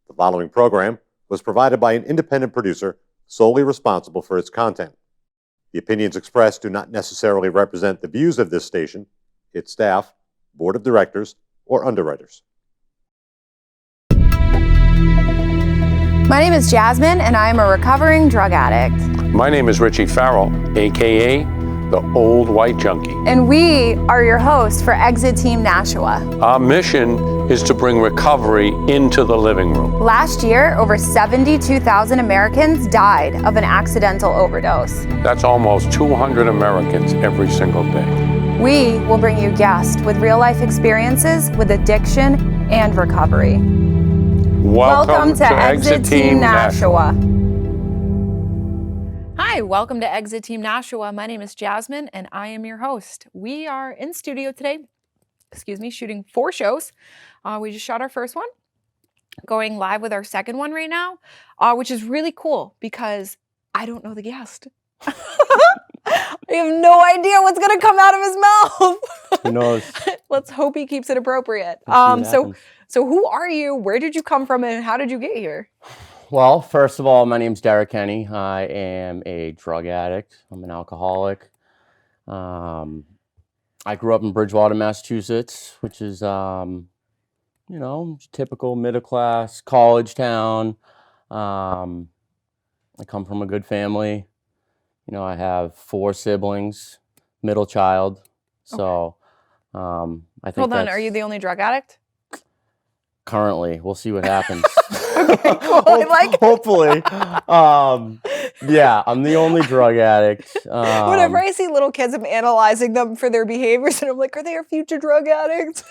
The following program was provided by an independent producer solely responsible for its content. The opinions expressed do not necessarily represent the views of this station, its staff, board of directors, or underwriters. My name is Jasmine, and I am a recovering drug addict. My name is Richie Farrell, aka the Old White Junkie. And we are your hosts for Exit Team Nashua. Our mission is to bring recovery into the living room. Last year, over 72,000 Americans died of an accidental overdose. That's almost 200 Americans every single day. We will bring you guests with real-life experiences with addiction and recovery. Welcome to Exit Team Nashua. Hi, welcome to Exit Team Nashua. My name is Jasmine, and I am your host. We are in studio today, shooting 4 shows. We just shot our first one, going live with our second one right now, which is really cool because I don't know the guest. I have no idea what's going to come out of his mouth. Who knows? Let's hope he keeps it appropriate. So who are you? Where did you come from, and how did you get here? Well, first of all, my name's Kenney. I am a drug addict. I'm an alcoholic. I grew up in Bridgewater, Massachusetts, which is, typical middle-class college town. I come from a good family. I have 4 siblings, middle child. So, I think Hold on, are you the only drug addict? Currently, we'll see what happens. Okay, cool. Hopefully. Yeah, I'm the only drug addict. Whenever I see little kids, I'm analyzing them for their behaviors, and I'm like, are they a future drug addict?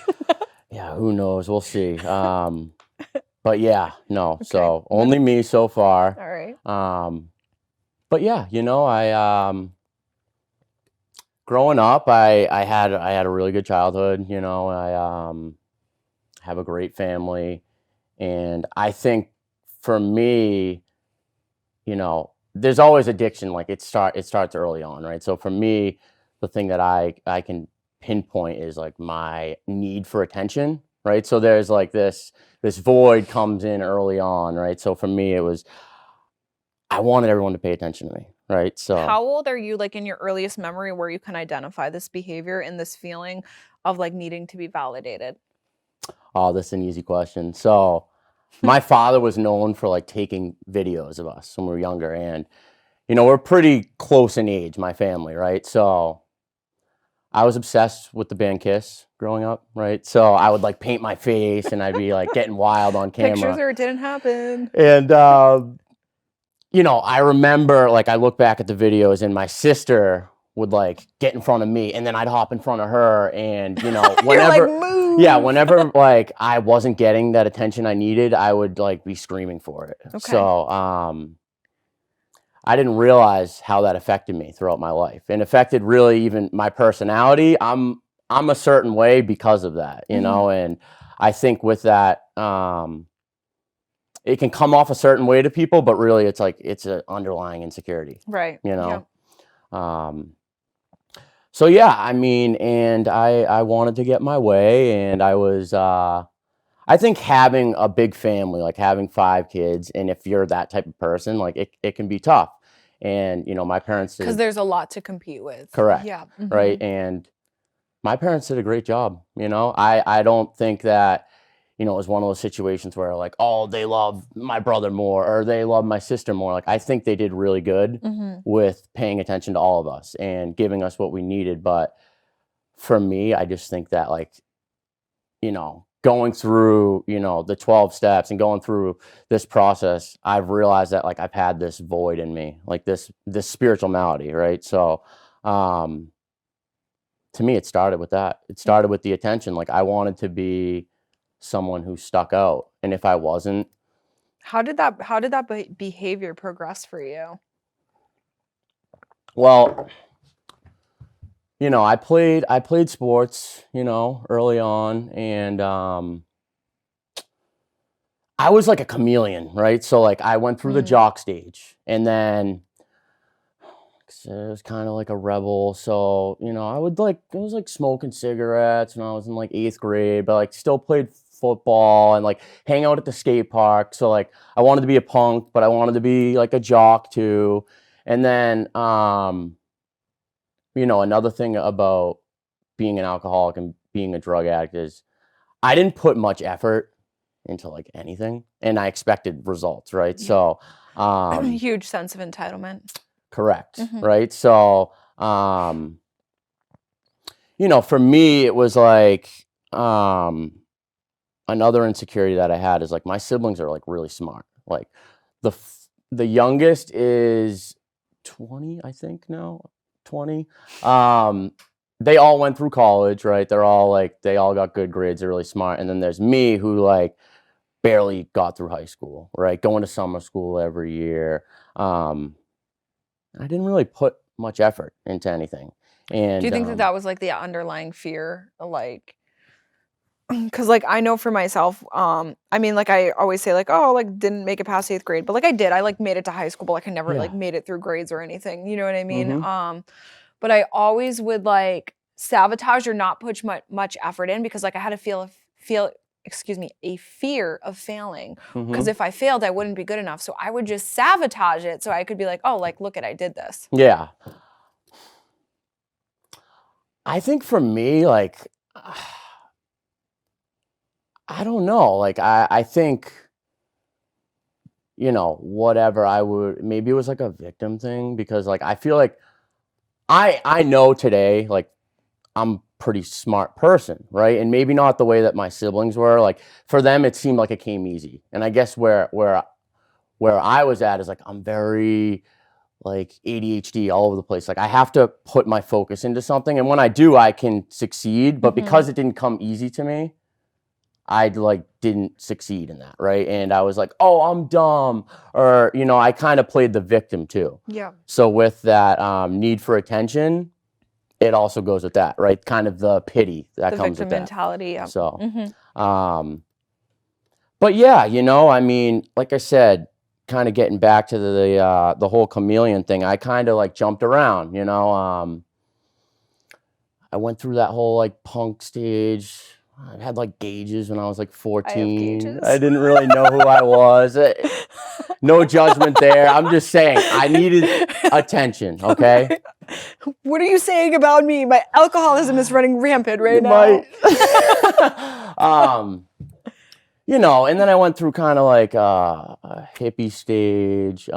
Yeah, who knows? We'll see. But yeah, no. Okay. So only me so far. All right. But yeah, I growing up, I had a really good childhood. I have a great family, and I think for me, there's always addiction. Like it starts early on, right? So for me, the thing that I can pinpoint is like my need for attention, right? So there's like this void comes in early on, right? So for me, it was I wanted everyone to pay attention to me, right? So How old are you, like in your earliest memory, where you can identify this behavior and this feeling of like needing to be validated? Oh, that's an easy question. So my father was known for like taking videos of us when we were younger, and we're pretty close in age, my family, right? So I was obsessed with the band Kiss growing up, right? So I would like paint my face and I'd be like getting wild on camera. Pictures or it didn't happen. And I remember, like, I look back at the videos and my sister would like get in front of me, and then I'd hop in front of her, and whenever whenever like I wasn't getting that attention I needed, I would like be screaming for it. Okay. So I didn't realize how that affected me throughout my life, and affected really even my personality. I'm a certain way because of that, and I think with that, it can come off a certain way to people, but really it's an underlying insecurity. Right. Yeah. So yeah, and I wanted to get my way, and I was, I think having a big family, like having 5 kids, and if you're that type of person, like it can be tough. And, my parents did. Because there's a lot to compete with. Correct. Yeah. Right. And my parents did a great job. I don't think that, it was one of those situations where like, oh, they love my brother more or they love my sister more. Like, I think they did really good with paying attention to all of us and giving us what we needed. But for me, I just think that like, going through, the 12 steps and going through this process, I've realized that like I've had this void in me, like this spiritual malady, right? So to me, it started with that. It started with the attention. Like I wanted to be someone who stuck out, and if I wasn't, how did that behavior progress for you? Well, I played sports, early on, and I was like a chameleon, right? So like I went through the jock stage, and then I was kind of like a rebel. So, I was like smoking cigarettes when I was in like 8th grade, but like still played football and like hang out at the skate park. So like I wanted to be a punk, but I wanted to be like a jock too. And then, you know, another thing about being an alcoholic and being a drug addict is I didn't put much effort into like anything, and I expected results, right? Yeah. So, Huge sense of entitlement. correct, Mhm. right? So, you know, for me, it was like another insecurity that I had is like my siblings are like really smart. Like the youngest is 20, I think now, 20. They all went through college, right? They're all like they all got good grades. They're really smart. And then there's me who like barely got through high school, right? Going to summer school every year. I didn't really put much effort into anything. And Do you think that that was like the underlying fear, like? Because like I know for myself, I mean, like I always say, like, oh, like didn't make it past 8th grade, but like I did. I like made it to high school, but like I never like yeah. made it through grades or anything. You know what I mean? Mhm. But I always would like sabotage or not put much effort in because like I had to feel excuse me, a fear of failing. Because Mhm. if I failed, I wouldn't be good enough. So I would just sabotage it so I could be like, oh, like look at I did this. Yeah. I think for me, like, I don't know. Like, I think, you know, whatever I would, maybe it was like a victim thing because, like, I feel like I know today, like, I'm pretty smart person, right? And maybe not the way that my siblings were. Like, for them, it seemed like it came easy. And I guess where I was at is like, I'm very like ADHD all over the place. Like I have to put my focus into something. And when I do, I can succeed. But because it didn't come easy to me, I like didn't succeed in that. Right. And I was like, oh, I'm dumb. Or, you know, I kind of played the victim too. Yeah. So with that need for attention, it also goes with that, right? Kind of the pity that The comes victim with that. mentality. Yeah. So, Mhm. but yeah, you know, I mean, like I said, kind of getting back to the whole chameleon thing, I kind of like jumped around, you know. I went through that whole like punk stage. I had like gauges when I was like I have 14. gauges. I didn't really know who I was. No judgment there. I'm just saying I needed attention, okay? What are you saying about me? My alcoholism is running rampant right You now. might. You know, and then I went through kind of like a hippie stage. Dude,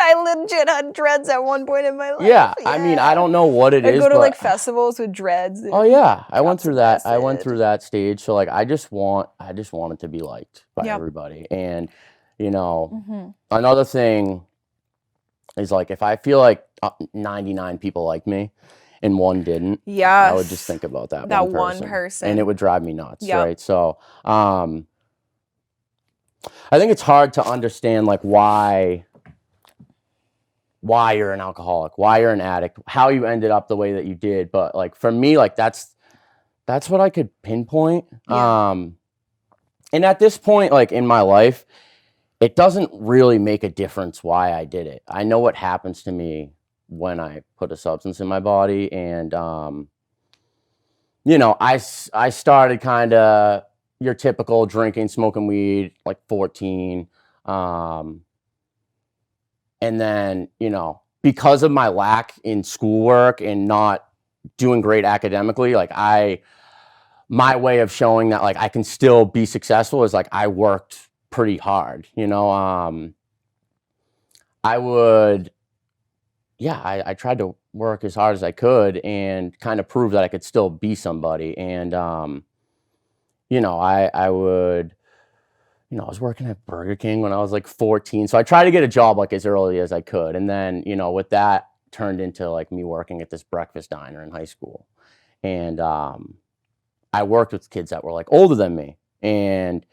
I legit had dreads at one point in my life. Yeah, I mean, I don't know what it I'd is, go to but like festivals with dreads. oh and yeah, I got went through some that. I went acid. through that stage. So like, I just wanted to be liked by Yep. everybody. And you know, Mhm. another thing is like if I feel like 99 people like me and one didn't, I would just Yes. think about that That one one person, and it person. would drive me nuts, Yep. right? So, I think it's hard to understand like why you're an alcoholic, why you're an addict, how you ended up the way that you did. But like for me, like that's what I could pinpoint. Yeah. And at this point, like in my life, it doesn't really make a difference why I did it. I know what happens to me when I put a substance in my body. And, you know, I started kind of your typical drinking, smoking weed, like 14. And then, you know, because of my lack in schoolwork and not doing great academically, like my way of showing that like I can still be successful is like I worked pretty hard, you know. I would, yeah, I tried to work as hard as I could and kind of prove that I could still be somebody. And you know, I would, you know, I was working at Burger King when I was like 14. So I tried to get a job like as early as I could. And then, you know, with that turned into like me working at this breakfast diner in high school. And I worked with kids that were like older than me. And,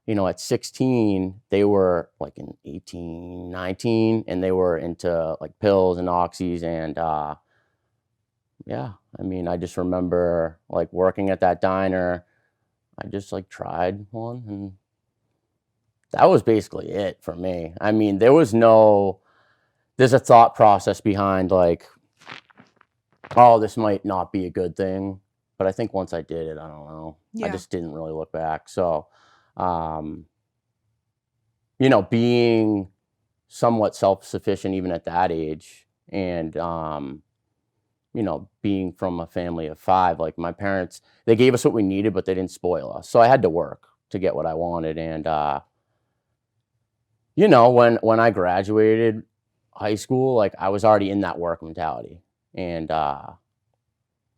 you know, at 16, they were like in 18, 19, and they were into like pills and oxys. And yeah, I mean, I just remember like working at that diner. I just like tried one, and that was basically it for me. I mean, there's a thought process behind like, oh, this might not be a good thing. But I think once I did it, I don't know. I Yeah. just didn't really look back. So, you know, being somewhat self-sufficient even at that age, and you know, being from a family of 5, like my parents, they gave us what we needed, but they didn't spoil us. So I had to work to get what I wanted. And you know, when I graduated high school, like I was already in that work mentality, and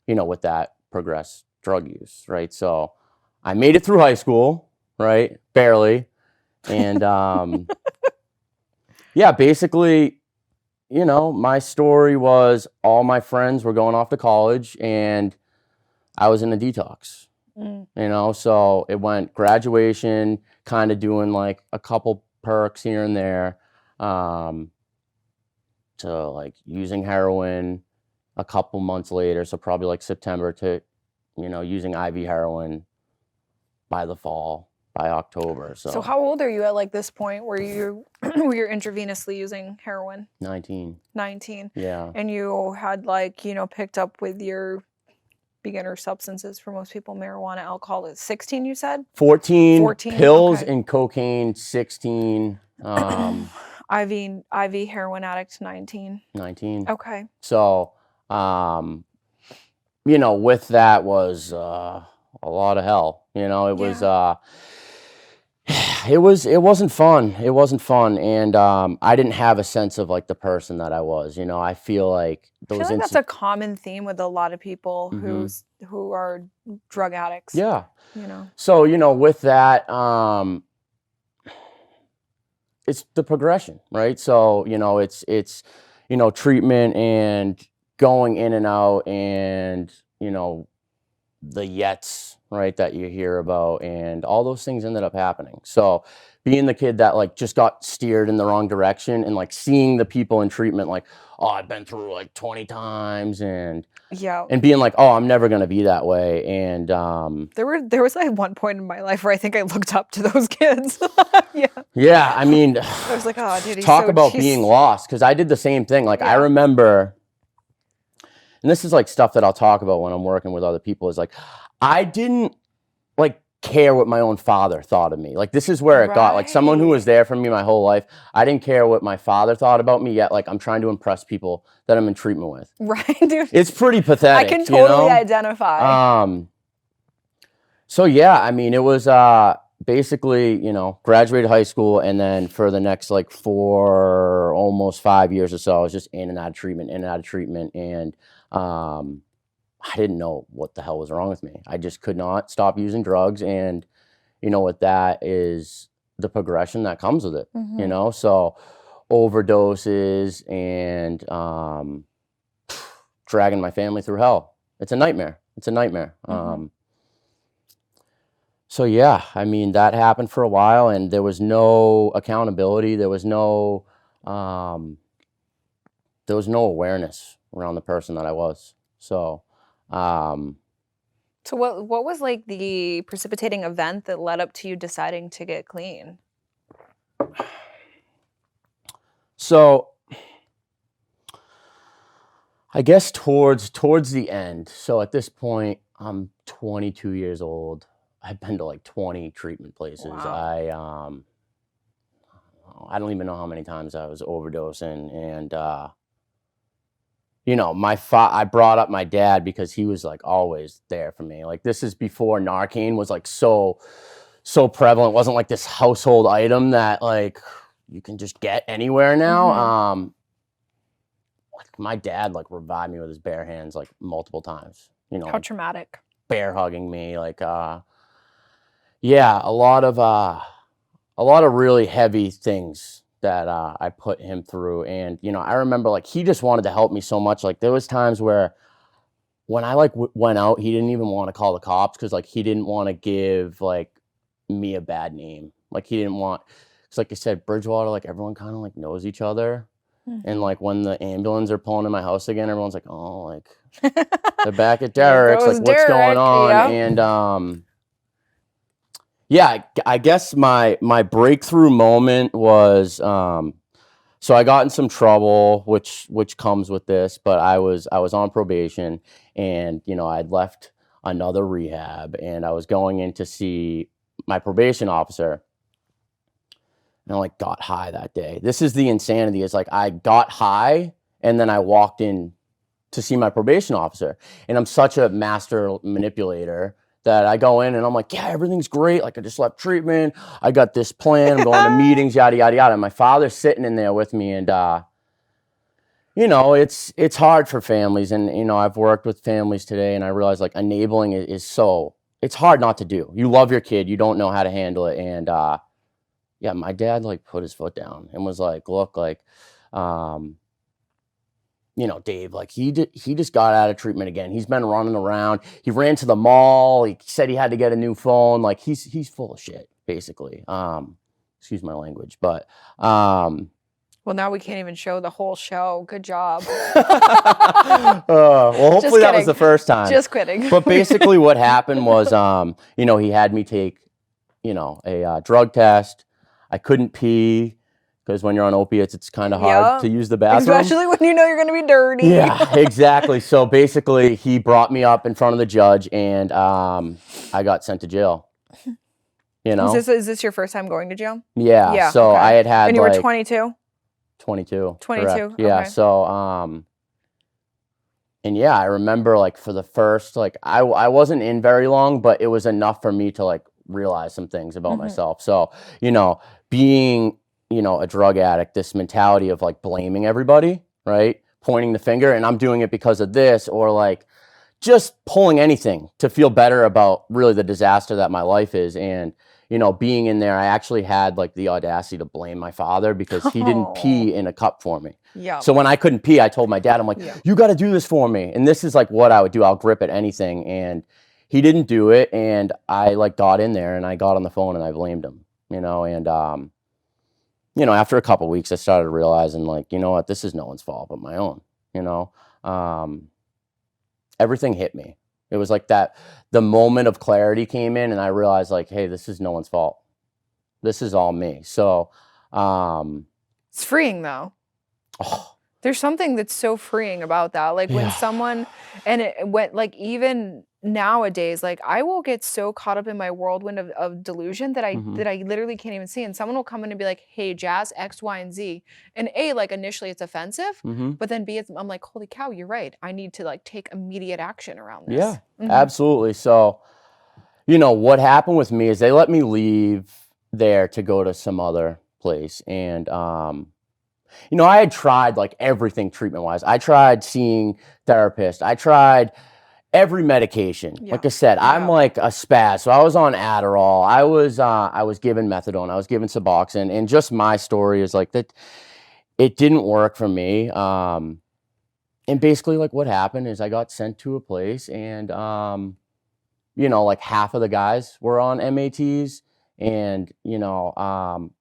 you know, with that progressed drug use, right? So I made it through high school, right? Barely. And yeah, basically, you know, my story was all my friends were going off to college and I was in a detox, Mm. you know? So it went graduation, kind of doing like a couple perks here and there, to like using heroin a couple months later. So probably like September to, you know, using IV heroin by the fall, by October. So how old are you at like this point where you where you're intravenously using heroin? 19. 19. Yeah. And you had like, you know, picked up with your beginner substances for most people, marijuana, alcohol is 16, you said? 14 pills okay. and cocaine, 16, IV heroin addict, 19. 19. Okay. So, you know, with that was a lot of hell. You know, it was it wasn't fun. It wasn't fun, and I didn't have a sense of like the person that I was. You know, I feel like I feel like that's a common theme with a lot of people who are drug addicts. Yeah. You know. So, you know, with that, it's the progression, right? So, you know, it's you know, treatment and going in and out, and you know, the yets, right, that you hear about, and all those things ended up happening. So being the kid that like just got steered in the wrong direction, and like seeing the people in treatment like, oh, I've been through like 20 times, and being like, oh, I'm never gonna be that way. And there was like one point in my life where I think I looked up to those kids. yeah, I mean, I was like, oh, dude, talk about being lost, because I did the same thing. Like I remember, and this is like stuff that I'll talk about when I'm working with other people, is like I didn't like care what my own father thought of me. Like this is where it got, like someone who was there for me my whole life, I didn't care what my father thought about me, yet like I'm trying to impress people that I'm in treatment with. Right, dude. It's pretty pathetic. I can totally identify. So yeah, I mean, it was basically, you know, graduated high school, and then for the next like 4, almost 5 years or so, I was just in and out of treatment, and I didn't know what the hell was wrong with me. I just could not stop using drugs, and you know what that is, the progression that comes with it. You know, so overdoses and dragging my family through hell. It's a nightmare. It's a nightmare. So yeah, I mean, that happened for a while, and there was no accountability. There was no awareness around the person that I was. So, so what was like the precipitating event that led up to you deciding to get clean? So I guess towards the end. So at this point, I'm 22 years old. I've been to like 20 treatment places. Wow. I don't even know how many times I was overdosing, and you know, I brought up my dad because he was like always there for me. Like this is before Narcan was like so prevalent. It wasn't like this household item that like you can just get anywhere now. Like my dad like revived me with his bare hands like multiple times. You know, how traumatic. Bear hugging me, like yeah, a lot of really heavy things that I put him through. And you know, I remember like he just wanted to help me so much. Like there was times where when I like went out, he didn't even want to call the cops, because like he didn't want to give like me a bad name. Like he didn't want, because like I said, Bridgewater, like everyone kind of like knows each other. And like when the ambulance are pulling in my house again, everyone's like, oh, like they're back at Derek's, like what's going on? And yeah, I guess my breakthrough moment was, so I got in some trouble, which comes with this, but I was on probation, and you know, I'd left another rehab, and I was going in to see my probation officer. And I like got high that day. This is the insanity. It's like I got high and then I walked in to see my probation officer. And I'm such a master manipulator that I go in and I'm like, yeah, everything's great. Like I just left treatment. I got this plan. I'm going to meetings, yada, yada, yada. And my father's sitting in there with me. And, you know, it's hard for families. And, you know, I've worked with families today and I realize like enabling is so, it's hard not to do. You love your kid. You don't know how to handle it. And, yeah, my dad like put his foot down and was like, look, like, you know, Dave, like he just got out of treatment again. He's been running around. He ran to the mall. He said he had to get a new phone. Like he's full of shit, basically. Excuse my language, but Well, now we can't even show the whole show. Good job. well, hopefully that was the first time. Just kidding. But basically what happened was, you know, he had me take, you know, a drug test. I couldn't pee because when you're on opiates, it's kind of hard to use the bathroom. Especially when you know you're going to be dirty. Yeah, exactly. So basically, he brought me up in front of the judge, and I got sent to jail. You know? Is this your first time going to jail? Yeah. So okay. I had And you like, were 22? 22. 22, correct. Yeah. okay. So, and yeah, I remember like for the first, like I wasn't in very long, but it was enough for me to like realize some things about myself. So, you know, being, you know, a drug addict, this mentality of like blaming everybody, right? Pointing the finger and I'm doing it because of this, or like just pulling anything to feel better about really the disaster that my life is. And, you know, being in there, I actually had like the audacity to blame my father because he didn't pee in a cup for me. Yeah. So when I couldn't pee, I told my dad, I'm like, you got to do this for me. And this is like what I would do. I'll grip at anything. And he didn't do it. And I like got in there and I got on the phone and I blamed him, you know, and, you know, after a couple of weeks, I started realizing like, you know what, this is no one's fault but my own, you know, everything hit me. It was like that, the moment of clarity came in and I realized like, hey, this is no one's fault. This is all me. So, it's freeing though. There's something that's so freeing about that. Like when someone, and it went like even nowadays, like I will get so caught up in my whirlwind of delusion that I literally can't even see. And someone will come in and be like, hey, Jazz, X, Y, and Z. And A, like initially it's offensive, but then B, I'm like, holy cow, you're right. I need to like take immediate action around this. Yeah, absolutely. So, you know, what happened with me is they let me leave there to go to some other place. And, you know, I had tried like everything treatment wise. I tried seeing therapists. I tried every medication. Like I said, I'm like a spaz. So I was on Adderall. I was given methadone. I was given Suboxone. And just my story is like that. It didn't work for me. And basically like what happened is I got sent to a place and, you know, like half of the guys were on MATs and, you know,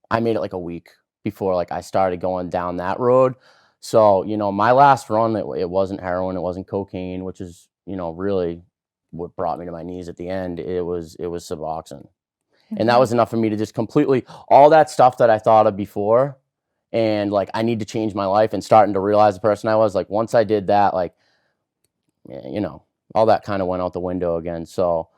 I made it like a week before like I started going down that road. So, you know, my last run, it wasn't heroin, it wasn't cocaine, which is, you know, really what brought me to my knees at the end. It was Suboxone. And that was enough for me to just completely, all that stuff that I thought of before, and like, I need to change my life and starting to realize the person I was, like, once I did that, like, you know, all that kind of went out the window again. So,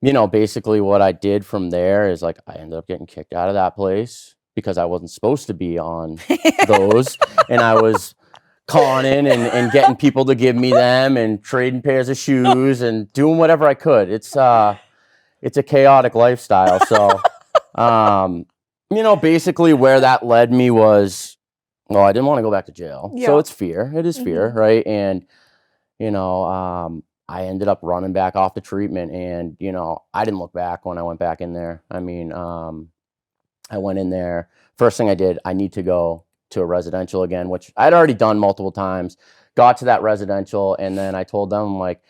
you know, basically what I did from there is like, I ended up getting kicked out of that place because I wasn't supposed to be on those. And I was conning and getting people to give me them and trading pairs of shoes and doing whatever I could. It's a chaotic lifestyle. So, you know, basically where that led me was, well, I didn't want to go back to jail. So it's fear. It is fear, right? And, you know, I ended up running back off the treatment and, you know, I didn't look back when I went back in there. I mean, I went in there. First thing I did, I need to go to a residential again, which I'd already done multiple times. Got to that residential and then I told them like,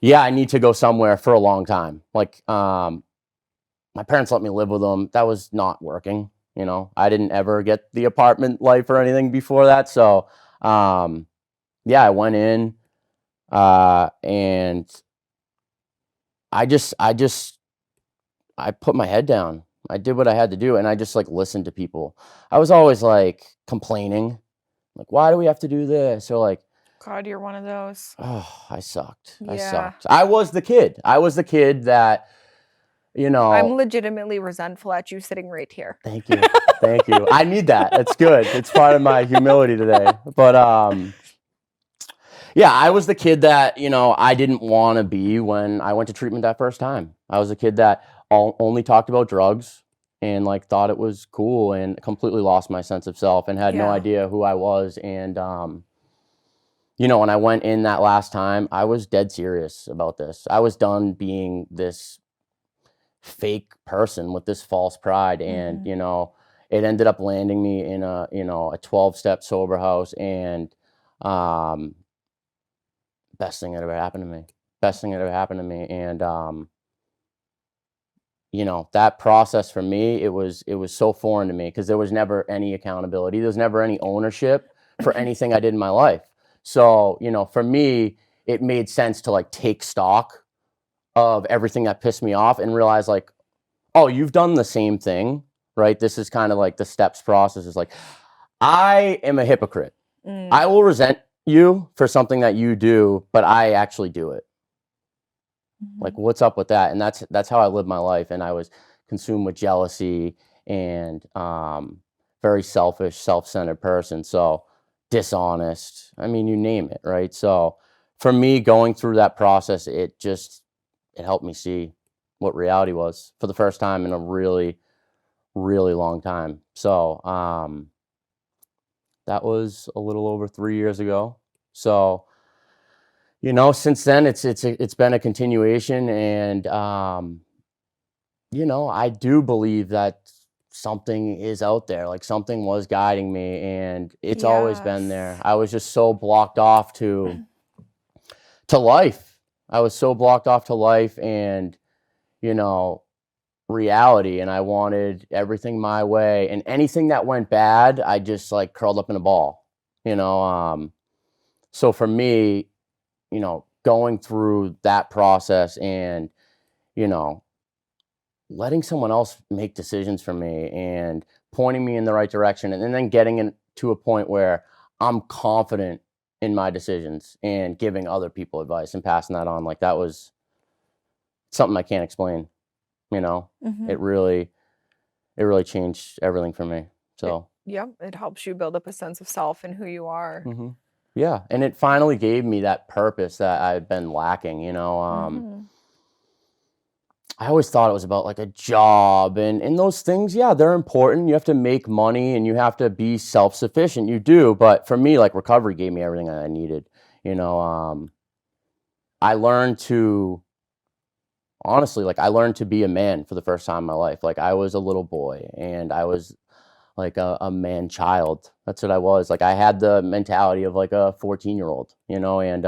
yeah, I need to go somewhere for a long time. Like, my parents let me live with them. That was not working. You know, I didn't ever get the apartment life or anything before that. So, yeah, I went in, and I put my head down. I did what I had to do. And I just like listened to people. I was always like complaining, like, why do we have to do this? Or like, God, you're one of those. Oh, I sucked. I Yeah. sucked. I was the kid. I was the kid that, you know. I'm legitimately resentful at you sitting right here. Thank you. Thank you. I need that. It's good. It's part of my humility today. But yeah, I was the kid that, you know, I didn't want to be when I went to treatment that first time. I was a kid that only talked about drugs and like thought it was cool and completely lost my sense of self and had no Yeah. idea who I was. And you know, when I went in that last time, I was dead serious about this. I was done being this fake person with this false pride. And, you know, it ended up landing me in a, you know, a 12-step sober house. And best thing that ever happened to me. Best thing that ever happened to me. And you know, that process for me, it was so foreign to me because there was never any accountability. There was never any ownership for anything I did in my life. So, you know, for me, it made sense to like take stock of everything that pissed me off and realize like, oh, you've done the same thing, right? This is kind of like the steps process is like, I am a hypocrite. I will resent you for something that you do, but I actually do it. Like, what's up with that? And that's how I lived my life. And I was consumed with jealousy and very selfish, self-centered person. So dishonest. I mean, you name it, right? So for me, going through that process, it helped me see what reality was for the first time in a really, really long time. So that was a little over 3 years ago. So, you know, since then it's been a continuation, and you know, I do believe that something is out there, like something was guiding me, and it's always been there. Yes. I was just so blocked off to life. I was so blocked off to life and, you know, reality, and I wanted everything my way, and anything that went bad, I just like curled up in a ball, you know. So for me, you know, going through that process and, you know, letting someone else make decisions for me and pointing me in the right direction, and then getting to a point where I'm confident in my decisions and giving other people advice and passing that on, like that was something I can't explain, you know. It really changed everything for me. So It helps you build up a sense of self and who you are. yeah, and it finally gave me that purpose that I've been lacking, you know. I always thought it was about like a job and those things. Yeah, they're important. You have to make money and you have to be self-sufficient. You do. But for me, like recovery gave me everything I needed. You know, I learned to, honestly, like I learned to be a man for the first time in my life. Like I was a little boy and I was like a man child. That's what I was. Like I had the mentality of like a 14-year-old, you know, and,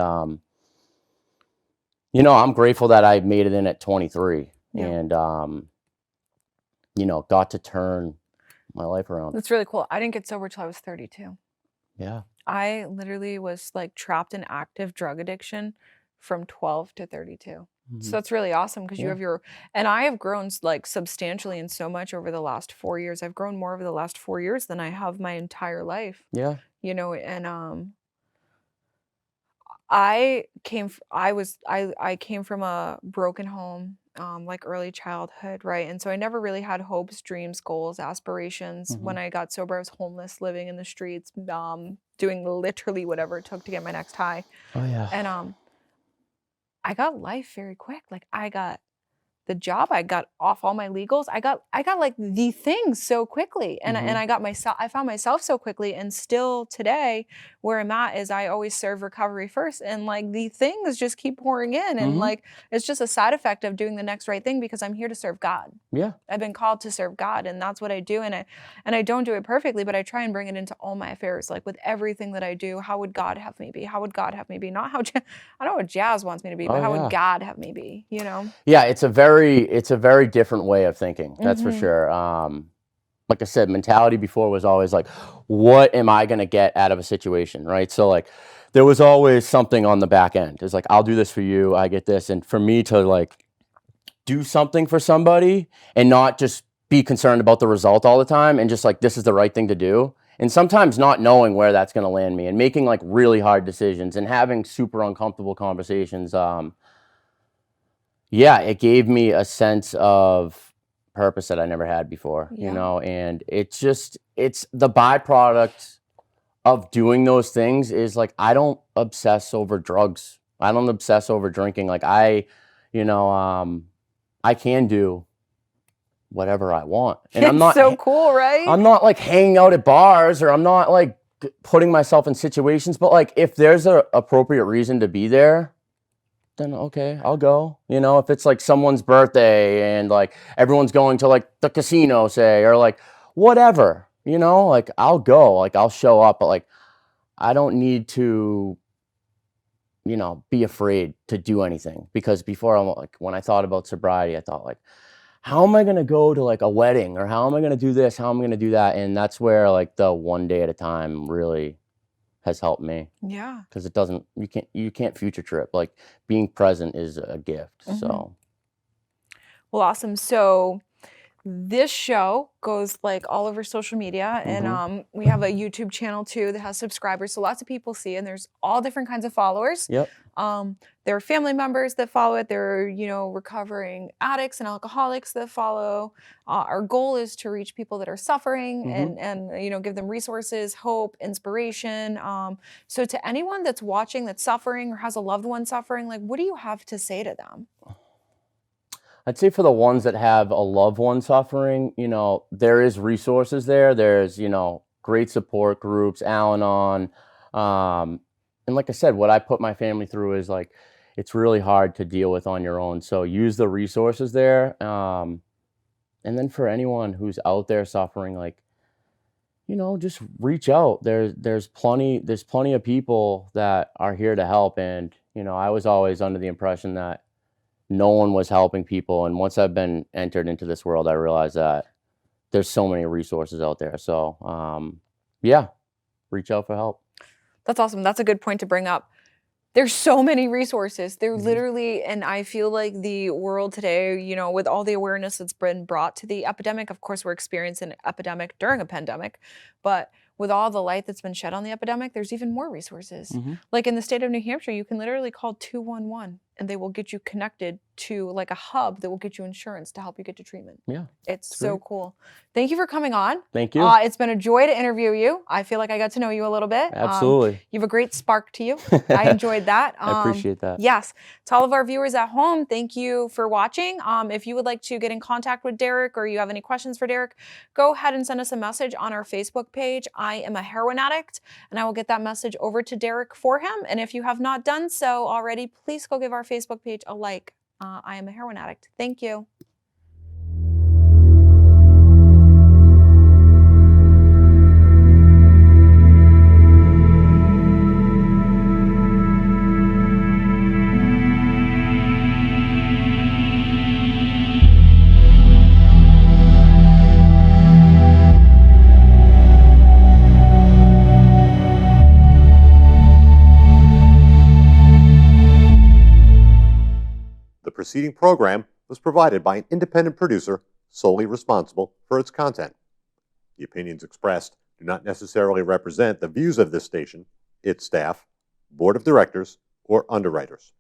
you know, I'm grateful that I made it in at 23 and, you know, got to turn my life around. That's really cool. I didn't get sober till I was 32. Yeah. I literally was like trapped in active drug addiction from 12 to 32. So that's really awesome because you have and I have grown like substantially and so much over the last 4 years. I've grown more over the last 4 years than I have my entire life. Yeah. You know, and I came from a broken home, like early childhood, right? And so I never really had hopes, dreams, goals, aspirations. When I got sober, I was homeless, living in the streets, doing literally whatever it took to get my next high. Oh yeah. And I got life very quick. Like I got the job, I got off all my legals. I got like the things so quickly. And I found myself so quickly. And still today where I'm at is I always serve recovery first. And like the things just keep pouring in. And like it's just a side effect of doing the next right thing because I'm here to serve God. Yeah. I've been called to serve God, and that's what I do. And I don't do it perfectly, but I try and bring it into all my affairs. Like with everything that I do, how would God have me be? How would God have me be? Not how I know what Jazz wants me to be, but how would God have me be? You know? Yeah, it's a very different way of thinking. That's for sure. Like I said, mentality before was always like, what am I going to get out of a situation, right? So like there was always something on the back end. It's like, I'll do this for you, I get this. And for me to like do something for somebody and not just be concerned about the result all the time and just like, this is the right thing to do. And sometimes not knowing where that's going to land me and making like really hard decisions and having super uncomfortable conversations. Yeah, it gave me a sense of purpose that I never had before, you Yeah. know, and it's the byproduct of doing those things is like, I don't obsess over drugs. I don't obsess over drinking. Like you know, I can do whatever I want. And I'm It's not so cool, right? I'm not like hanging out at bars, or I'm not like putting myself in situations, but like if there's a appropriate reason to be there, then okay, I'll go. You know, if it's like someone's birthday and like everyone's going to like the casino, say, or like whatever, you know, like I'll go, like I'll show up, but like I don't need to, you know, be afraid to do anything, because before, I'm like, when I thought about sobriety, I thought like, how am I going to go to like a wedding, or how am I going to do this? How am I going to do that? And that's where like the one day at a time really has helped me, Yeah. because you can't future trip. Like being present is a gift. So Well, awesome. So this show goes like all over social media, and we have a YouTube channel too that has subscribers, so lots of people see it, and there's all different kinds of followers. Yep. There are family members that follow it. There are, you know, recovering addicts and alcoholics that follow. Our goal is to reach people that are suffering and you know, give them resources, hope, inspiration. So to anyone that's watching that's suffering or has a loved one suffering, like, what do you have to say to them? I'd say for the ones that have a loved one suffering, you know, there is resources there. There's, you know, great support groups, Al-Anon. And like I said, what I put my family through is like, it's really hard to deal with on your own. So use the resources there. And then for anyone who's out there suffering, like, you know, just reach out. There's plenty of people that are here to help. And, you know, I was always under the impression that no one was helping people. And once I've been entered into this world, I realized that there's so many resources out there. So, yeah, reach out for help. That's awesome. That's a good point to bring up. There's so many resources. They're literally, and I feel like the world today, you know, with all the awareness that's been brought to the epidemic, of course, we're experiencing an epidemic during a pandemic, but with all the light that's been shed on the epidemic, there's even more resources. Like in the state of New Hampshire, you can literally call 211 and they will get you connected to like a hub that will get you insurance to help you get to treatment. Yeah. It's so cool. Thank you for coming on. Thank you. It's been a joy to interview you. I feel like I got to know you a little bit. Absolutely. You have a great spark to you. I enjoyed that. I appreciate that. Yes. To all of our viewers at home, thank you for watching. If you would like to get in contact with Derek or you have any questions for Derek, go ahead and send us a message on our Facebook page. I am a heroin addict, and I will get that message over to Derek for him. And if you have not done so already, please go give our Facebook page a like. I am a heroin addict. Thank you. The preceding program was provided by an independent producer solely responsible for its content. The opinions expressed do not necessarily represent the views of this station, its staff, board of directors, or underwriters.